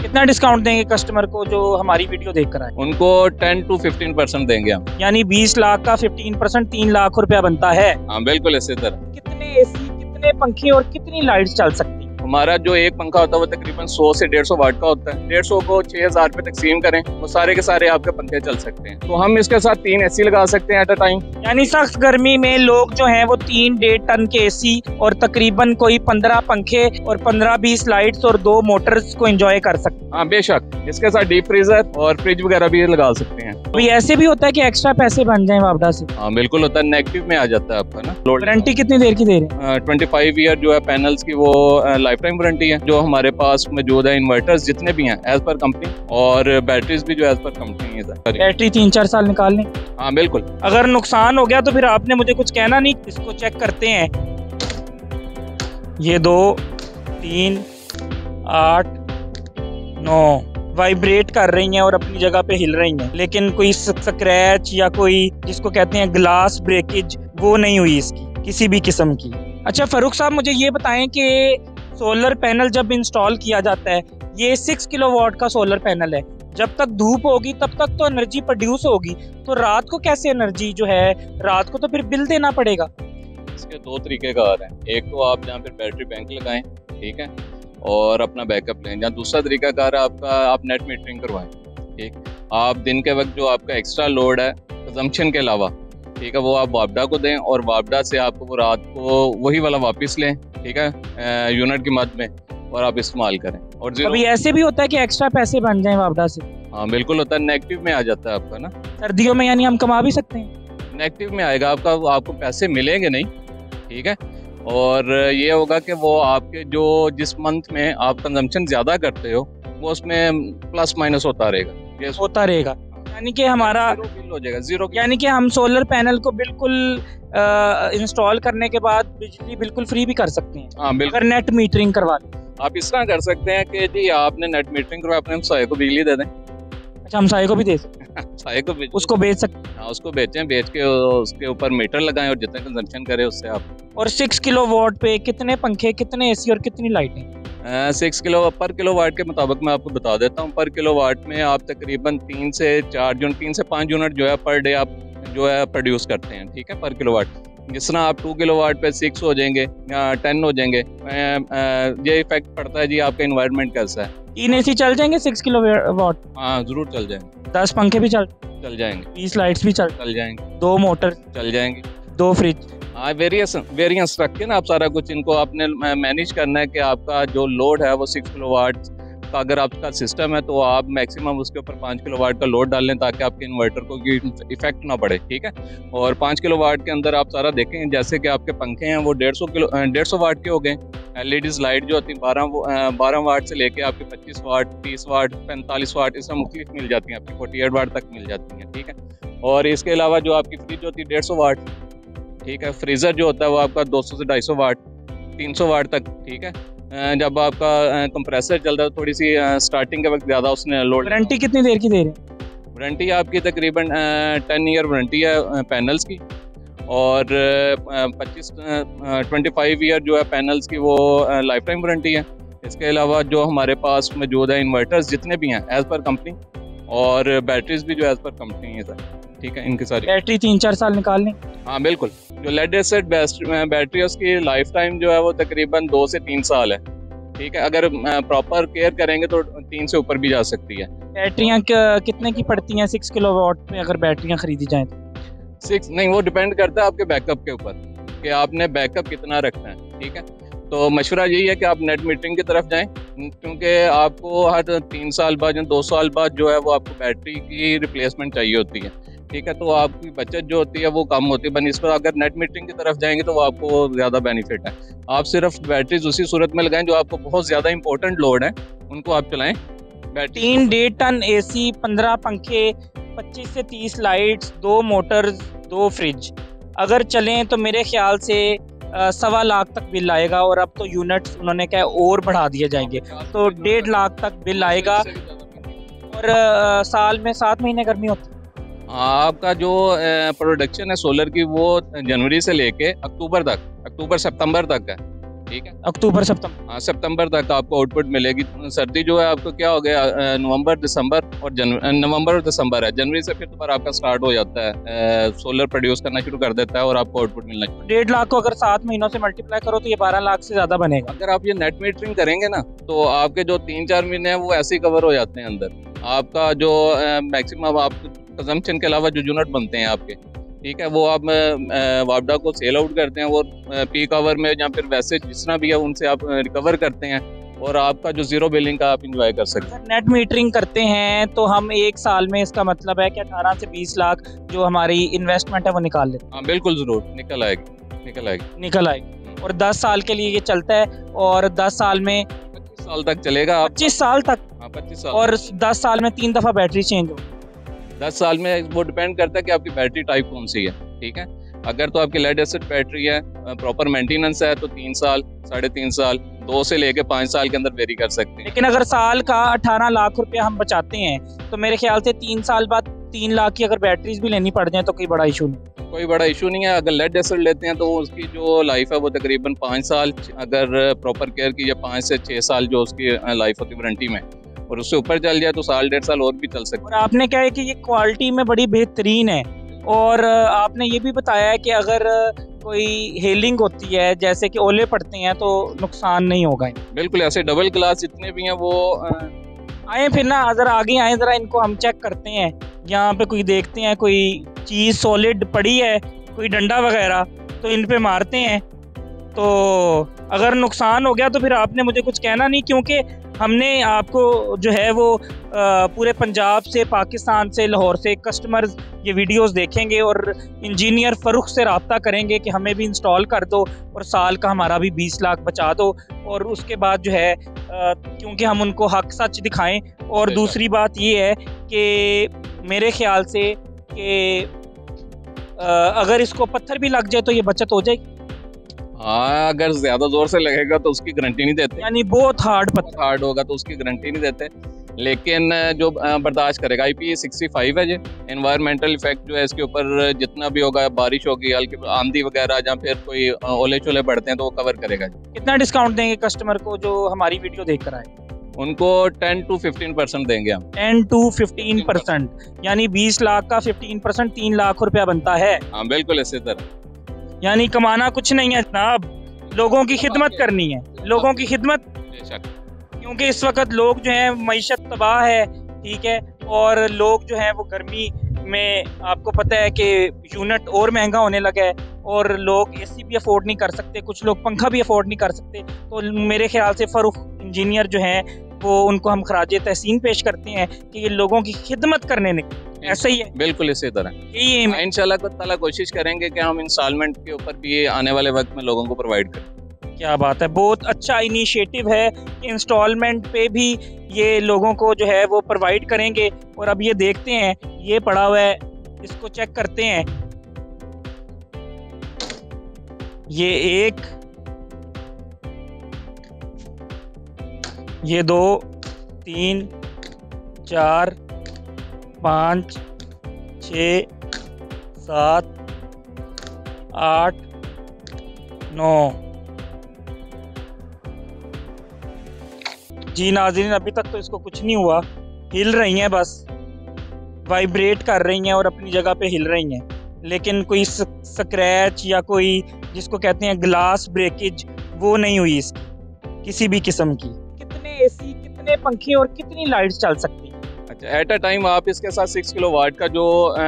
कितना डिस्काउंट देंगे कस्टमर को जो हमारी वीडियो देख कर आए? उनको 10 to 15% देंगे हम। यानी 20 लाख का 15% 3 लाख रुपया बनता है। हाँ बिल्कुल इसी तरह। कितने एसी, कितने पंखे और कितनी लाइट्स चल सकती है? हमारा जो एक पंखा होता है वो तकरीबन 100 से 150 वाट का होता है। 150 को 6000 पे तकसीम करें वो सारे के सारे आपके पंखे चल सकते हैं। तो हम इसके साथ 3 एसी लगा सकते हैं एट अ टाइम। यानी सख्त गर्मी में लोग जो हैं वो 3 टन के एसी और तकरीबन कोई 15 पंखे और 15-20 लाइट्स और 2 मोटर्स को एंजॉय कर सकते हैं। हाँ बेशक, इसके साथ डीप फ्रीजर और फ्रिज वगैरह भी लगा सकते हैं। अभी ऐसे भी होता है कि एक्स्ट्रा पैसे बन जाए वापडा से? हाँ बिल्कुल होता है, नेगेटिव में आ जाता है आपका ना। वारंटी कितनी देर की दे रहे हैं? 25 ईयर जो है पैनल्स की वो लाइफ टाइम वारंटी है। जो हमारे पास मौजूद है इन्वर्टर्स जितने भी हैं एज पर कंपनी, और बैटरीज भी जो एज पर कंपनी है। बैटरी 3-4 साल निकाल लें? हाँ बिल्कुल। अगर नुकसान हो गया तो फिर आपने मुझे कुछ कहना नहीं। इसको चेक करते हैं। ये 2, 3, 8, 9 वाइब्रेट कर रही हैं और अपनी जगह पे हिल रही हैं, लेकिन कोई स्क्रैच या कोई जिसको कहते हैं ग्लास ब्रेकेज वो नहीं हुई इसकी किसी भी किस्म की। अच्छा फारूक साहब, मुझे ये बताएं कि सोलर पैनल जब इंस्टॉल किया जाता है, ये 6 किलोवाट का सोलर पैनल है, जब तक धूप होगी तब तक तो एनर्जी प्रोड्यूस होगी, तो रात को कैसे एनर्जी जो है, रात को तो फिर बिल देना पड़ेगा। इसके 2 तरीके कार हैं। एक तो आप जहाँ पे बैटरी बैंक लगाएं, ठीक है, और अपना बैकअप लें। जहाँ दूसरा तरीका कार है आपका, आप नेट मीटरिंग करवाएं। ठीक, आप दिन के वक्त जो आपका एक्स्ट्रा लोड है कंजम्पशन के अलावा, ठीक है, वो आप वापडा को दें और वापडा से आपको वो रात को वही वाला वापस लें, ठीक है, यूनिट की मद में, और आप इस्तेमाल करें। और अभी ऐसे भी होता है कि एक्स्ट्रा पैसे बन जाएं वापडा से? हाँ बिल्कुल होता है, नेगेटिव में आ जाता है आपका ना। सर्दियों में यानी हम कमा भी सकते हैं? नेगेटिव में आएगा आपका, आपको पैसे मिलेंगे नहीं, ठीक है, और ये होगा कि वो आपके जो जिस मंथ में आप कंजम्पशन ज्यादा करते हो वो उसमें प्लस माइनस होता रहेगा। ये होता रहेगा, यानी कि हमारा बिल हो जाएगा जीरो। यानी कि हम सोलर पैनल को बिल्कुल इंस्टॉल करने के बाद बिजली बिल्कुल फ्री भी कर सकते हैं। हाँ बिल्कुल। अगर नेट मीटरिंग करवा लें आप इस तरह कर सकते हैं कि जी आपने नेट मीटरिंग करवा, अपने हमसाये को बिजली दे दें। अच्छा, हमसाये को भी दे सकते हैं? हमसाये को उसको बेच सकते हैं? हाँ उसको बेचें, बेच के उसके ऊपर मीटर लगाएं और जितना कंजम्पशन करे उससे आप। और 6 किलोवाट पे कितने पंखे, कितने एसी और कितनी लाइटें? 6 किलो पर किलोवाट के मुताबिक मैं आपको बता देता हूँ। पर किलोवाट में आप तकरीबन 3 से 4 यूनिट, 3 से 5 यूनिट जो है पर डे आप जो है प्रोड्यूस करते हैं, ठीक है, पर किलोवाट। जिस तरह आप 2 किलोवाट पे 6 हो जाएंगे या 10 हो जाएंगे, ये इफेक्ट पड़ता है जी आपका इन्वायरमेंट कैसा है। 3 एसी चल जाएंगे 6 किलोवाट? हाँ जरूर चल जाएंगे। 10 पंखे भी चल जाएंगे। 20 लाइट्स भी चल जाएंगे। 2 मोटर चल जाएंगे। 2 फ्रिज। हाँ वेरिएंस रख के ना आप सारा कुछ इनको आपने मैनेज करना है कि आपका जो लोड है वो 6 किलोवाट का अगर आपका सिस्टम है तो आप मैक्सिमम उसके ऊपर 5 किलोवाट का लोड डाल लें ताकि आपके इन्वर्टर को इफेक्ट ना पड़े, ठीक है। और 5 किलोवाट के अंदर आप सारा देखें, जैसे कि आपके पंखे हैं वो 150 वाट के हो गए। एलईडीज लाइट जो होती है 12 वाट से लेके आपके 25 वाट, 30 वाट, 45 वाट, इसमें मुख्तलिफ मिल जाती हैं, आपकी 48 वाट तक मिल जाती हैं, ठीक है। और इसके अलावा जो आपकी फ्रिज होती है 150 वाट, ठीक है। फ्रीजर जो होता है वो आपका 200 से 250 वाट, 300 वाट तक, ठीक है। जब आपका कंप्रेसर चलता है थोड़ी सी स्टार्टिंग के वक्त ज़्यादा उसने लोड। वारंटी कितनी देर की दे रहे हैं? वारंटी आपकी तकरीबन 10 ईयर वारंटी है पैनल्स की, और 25 ईयर जो है पैनल्स की वो लाइफ टाइम वारंटी है। इसके अलावा जो हमारे पास मौजूद है इन्वर्टर्स जितने भी हैं एज पर कंपनी, और बैटरीज भी जो एज पर कंपनी है सर, ठीक है, इनकी सारी। बैटरी 3-4 साल निकाल लें? हाँ बिल्कुल। जो लेड एसिड बैटरी है उसकी लाइफ टाइम जो है वो तकरीबन 2 से 3 साल है, ठीक है। अगर प्रॉपर केयर करेंगे तो 3 से ऊपर भी जा सकती है। बैटरियाँ कितने की पड़ती हैं 6 किलोवाट में अगर बैटरियाँ खरीदी जाएँ तो? 6 नहीं, वो डिपेंड करता है आपके बैकअप के ऊपर कि आपने बैकअप कितना रखना है, ठीक है। तो मशवरा यही है कि आप नेट मीटरिंग की तरफ जाएं, क्योंकि आपको हर 3 साल बाद या 2 साल बाद जो है वो आपको बैटरी की रिप्लेसमेंट चाहिए होती है, ठीक है। तो आपकी बचत जो होती है वो कम होती है बनस्बत अगर नेट मीटरिंग की तरफ जाएंगे तो वो आपको ज़्यादा बेनिफिट है। आप सिर्फ बैटरीज उसी सूरत में लगाएं जो आपको बहुत ज़्यादा इंपॉर्टेंट लोड है, उनको आप चलाएं। 3 टन एसी, 15 पंखे, 25 से 30 लाइट्स, 2 मोटर्स, 2 फ्रिज अगर चलें तो मेरे ख्याल से 1.25 लाख तक बिल आएगा। और अब तो यूनिट्स उन्होंने कहा और बढ़ा दिए जाएंगे तो 1.5 लाख तक बिल आएगा। और साल में 7 महीने गर्मी होती है। आपका जो प्रोडक्शन है सोलर की वो जनवरी से लेके अक्टूबर सितंबर तक है, ठीक है। अक्टूबर सितंबर, हाँ, सितंबर तक आपको आउटपुट मिलेगी। सर्दी जो है आपको क्या हो गया, नवंबर दिसंबर और नवंबर और दिसंबर है। जनवरी से फिर दोबारा आपका स्टार्ट हो जाता है, सोलर प्रोड्यूस करना शुरू कर देता है और आपको आउटपुट मिलना शुरू। 1.5 लाख को अगर 7 महीनों से मल्टीप्लाई करो तो ये 12 लाख से ज्यादा बनेगा। अगर आप ये नेट मीटरिंग करेंगे ना तो आपके जो 3-4 महीने हैं वो ऐसे ही कवर हो जाते हैं अंदर। आपका जो मैक्सिमम आप कंजम्पशन के अलावा जो यूनिट बनते हैं आपके, ठीक है, वो आप वापडा को सेल आउट करते हैं, वो पीक आवर में या फिर वैसे जितना भी है उनसे आप रिकवर करते हैं और आपका जो जीरो बिलिंग का आप इंजॉय कर सकते हैं। नेट मीटरिंग करते हैं तो हम 1 साल में, इसका मतलब है कि 18 से 20 लाख जो हमारी इन्वेस्टमेंट है वो निकाल लेते हैं। हाँ बिल्कुल, जरूर निकल आएगी। और 10 साल के लिए ये चलता है और 10 साल में 25 साल तक चलेगा। 25 साल तक। हाँ, 25 साल। और 10 साल में 3 दफा बैटरी चेंज हो। 10 साल में वो डिपेंड करता है कि आपकी बैटरी टाइप कौन सी है, ठीक है। अगर तो आपकी लेड एसिड बैटरी है, प्रॉपर मेंटेनेंस है, तो 3 साल, 3.5 साल, 2 से लेके 5 साल के अंदर वेरी कर सकते हैं। लेकिन अगर साल का 18 लाख रुपया हम बचाते हैं तो मेरे ख्याल से 3 साल बाद 3 लाख की अगर बैटरीज भी लेनी पड़ जाए तो कोई बड़ा इशू नहीं। कोई बड़ा इशू नहीं है। अगर लेड एसिड लेते हैं तो उसकी जो लाइफ है वो तकरीबन 5 साल, अगर प्रॉपर केयर की, या 5 से 6 साल जो उसकी लाइफ होती है वारंटी में, और उससे ऊपर चल जाए तो 1.5 साल और भी चल सकता है। और आपने क्या है कि ये क्वालिटी में बड़ी बेहतरीन है, और आपने ये भी बताया है कि अगर कोई हेलिंग होती है, जैसे कि ओले पड़ते हैं, तो नुकसान नहीं होगा। बिल्कुल, ऐसे डबल ग्लास जितने भी हैं वो आए फिर ना, अगर आगे आए ज़रा इनको हम चेक करते हैं। यहाँ पे कोई देखते हैं कोई चीज़ सॉलिड पड़ी है, कोई डंडा वगैरह, तो इन पे मारते हैं। तो अगर नुकसान हो गया तो फिर आपने मुझे कुछ कहना नहीं, क्योंकि हमने आपको जो है वो पूरे पंजाब से, पाकिस्तान से, लाहौर से कस्टमर्स ये वीडियोस देखेंगे और इंजीनियर फ़रुख से रब्ता करेंगे कि हमें भी इंस्टॉल कर दो और साल का हमारा भी 20 लाख बचा दो। और उसके बाद जो है क्योंकि हम उनको हक सच दिखाएं। और दूसरी बात ये है कि मेरे ख्याल से कि अगर इसको पत्थर भी लग जाए तो ये बचत हो जाएगी। हाँ, अगर ज्यादा जोर से लगेगा तो उसकी गारंटी नहीं देते, यानी बहुत हार्ड होगा तो उसकी गारंटी नहीं देते। लेकिन जो बर्दाश्त करेगा, IP65 है। ये एनवायरमेंटल इफेक्ट जो है इसके ऊपर जितना भी होगा, बारिश होगी, हल्की आंधी वगैरह, या फिर कोई ओले चोले बढ़ते हैं तो वो कवर करेगा। कितना डिस्काउंट देंगे कस्टमर को जो हमारी वीडियो देख कर आए? उनको 10 to 15% देंगे हम। 10 to 15%, यानी 20 लाख का 15% 3 लाख रुपया बनता है। हाँ बिल्कुल, इसी तरह। यानी कमाना कुछ नहीं है जनाब, लोगों की खिदमत करनी है, लोगों की खिदमत। क्योंकि इस वक्त लोग जो हैं, मईशत तबाह है, ठीक है, और लोग जो हैं वो गर्मी में, आपको पता है कि यूनिट और महंगा होने लगा है, और लोग AC भी अफोर्ड नहीं कर सकते, कुछ लोग पंखा भी अफोर्ड नहीं कर सकते। तो मेरे ख्याल से फ़रुख इंजीनियर जो हैं वो, उनको हम खराजे तहसीन पेश करते हैं कि ये लोगों की खिदमत करने निकले। ऐसा ही है, बिल्कुल इसी तरह। यही इंशाल्लाह ताला कोशिश करेंगे कि हम इंस्टॉलमेंट के ऊपर भी आने वाले वक्त में लोगों को प्रोवाइड करें। क्या बात है, बहुत अच्छा इनिशिएटिव है कि इंस्टॉलमेंट पे भी ये लोगों को जो है वो प्रोवाइड करेंगे। और अब ये देखते हैं, ये पड़ा हुआ है, इसको चेक करते हैं। ये 1, ये 2, 3, 4, 5, 6, 7, 8, 9। जी नाज़रीन, अभी तक तो इसको कुछ नहीं हुआ, हिल रही हैं, बस वाइब्रेट कर रही हैं और अपनी जगह पे हिल रही हैं। लेकिन कोई स्क्रैच या कोई जिसको कहते हैं ग्लास ब्रेकेज, वो नहीं हुई इसकी किसी भी किस्म की। कितने AC, कितने पंखे और कितनी लाइट्स चल सकती हैं? अच्छा, एट अ टाइम आप इसके साथ 6 किलोवाट का जो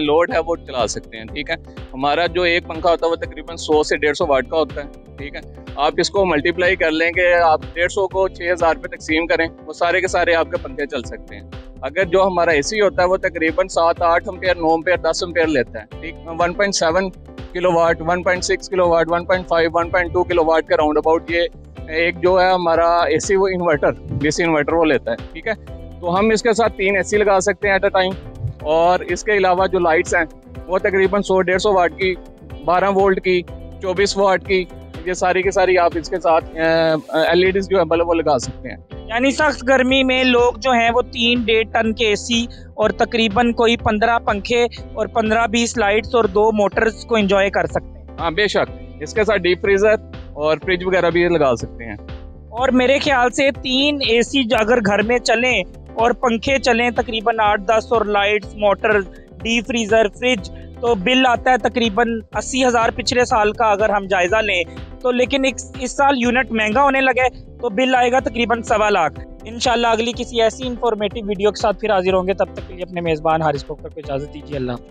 लोड है वो चला सकते हैं, ठीक है। हमारा जो एक पंखा होता है वो तकरीबन 100 से 150 वाट का होता है, ठीक है। आप इसको मल्टीप्लाई कर लेंगे, आप 150 को 6000 पे तकसीम करें, वो सारे के सारे आपके पंखे चल सकते हैं। अगर जो हमारा AC होता है वो तकरीबन 7-8 एम्पेयर, 9 एम्पेयर, 10 एम्पेयर लेता है, ठीक। 1.7 किलोवाट, 1.6 किलोवाट, 1.5, 1.2 किलोवाट के राउंड अबाउट ये एक जो है हमारा AC वो इन्वर्टर, DC इन्वर्टर वो लेता है, ठीक है। तो हम इसके साथ 3 AC लगा सकते हैं एट अ टाइम। और इसके अलावा जो लाइट्स हैं वो तकरीबन 100-150 वाट की, 12 वोल्ट की, 24 वाट की, ये सारी की सारी आप इसके साथ LEDs जो है बल्ब वो लगा सकते हैं। यानी सख्त गर्मी में लोग जो हैं वो 3-1.5 टन के AC और तकरीबन कोई 15 पंखे और 15-20 लाइट्स और 2 मोटर्स को एंजॉय कर सकते हैं। हाँ बेशक, इसके साथ डीप फ्रीजर और फ्रिज वगैरह भी लगा सकते हैं। और मेरे ख्याल से 3 AC अगर घर में चलें और पंखे चलें तकरीबन 8-10 और lights, motor, deep freezer, fridge, तो बिल आता है तकरीबन 80,000 पिछले साल का अगर हम जायज़ा लें तो। लेकिन इस साल यूनिट महंगा होने लगा है तो बिल आएगा तकरीबन 1.25 लाख। इंशाल्लाह अगली किसी ऐसी इंफॉर्मेटिव वीडियो के साथ फिर हाजिर होंगे। तब तक के लिए अपने मेज़बान हारिस कोकर को इजाज़त दीजिए। अल्लाह।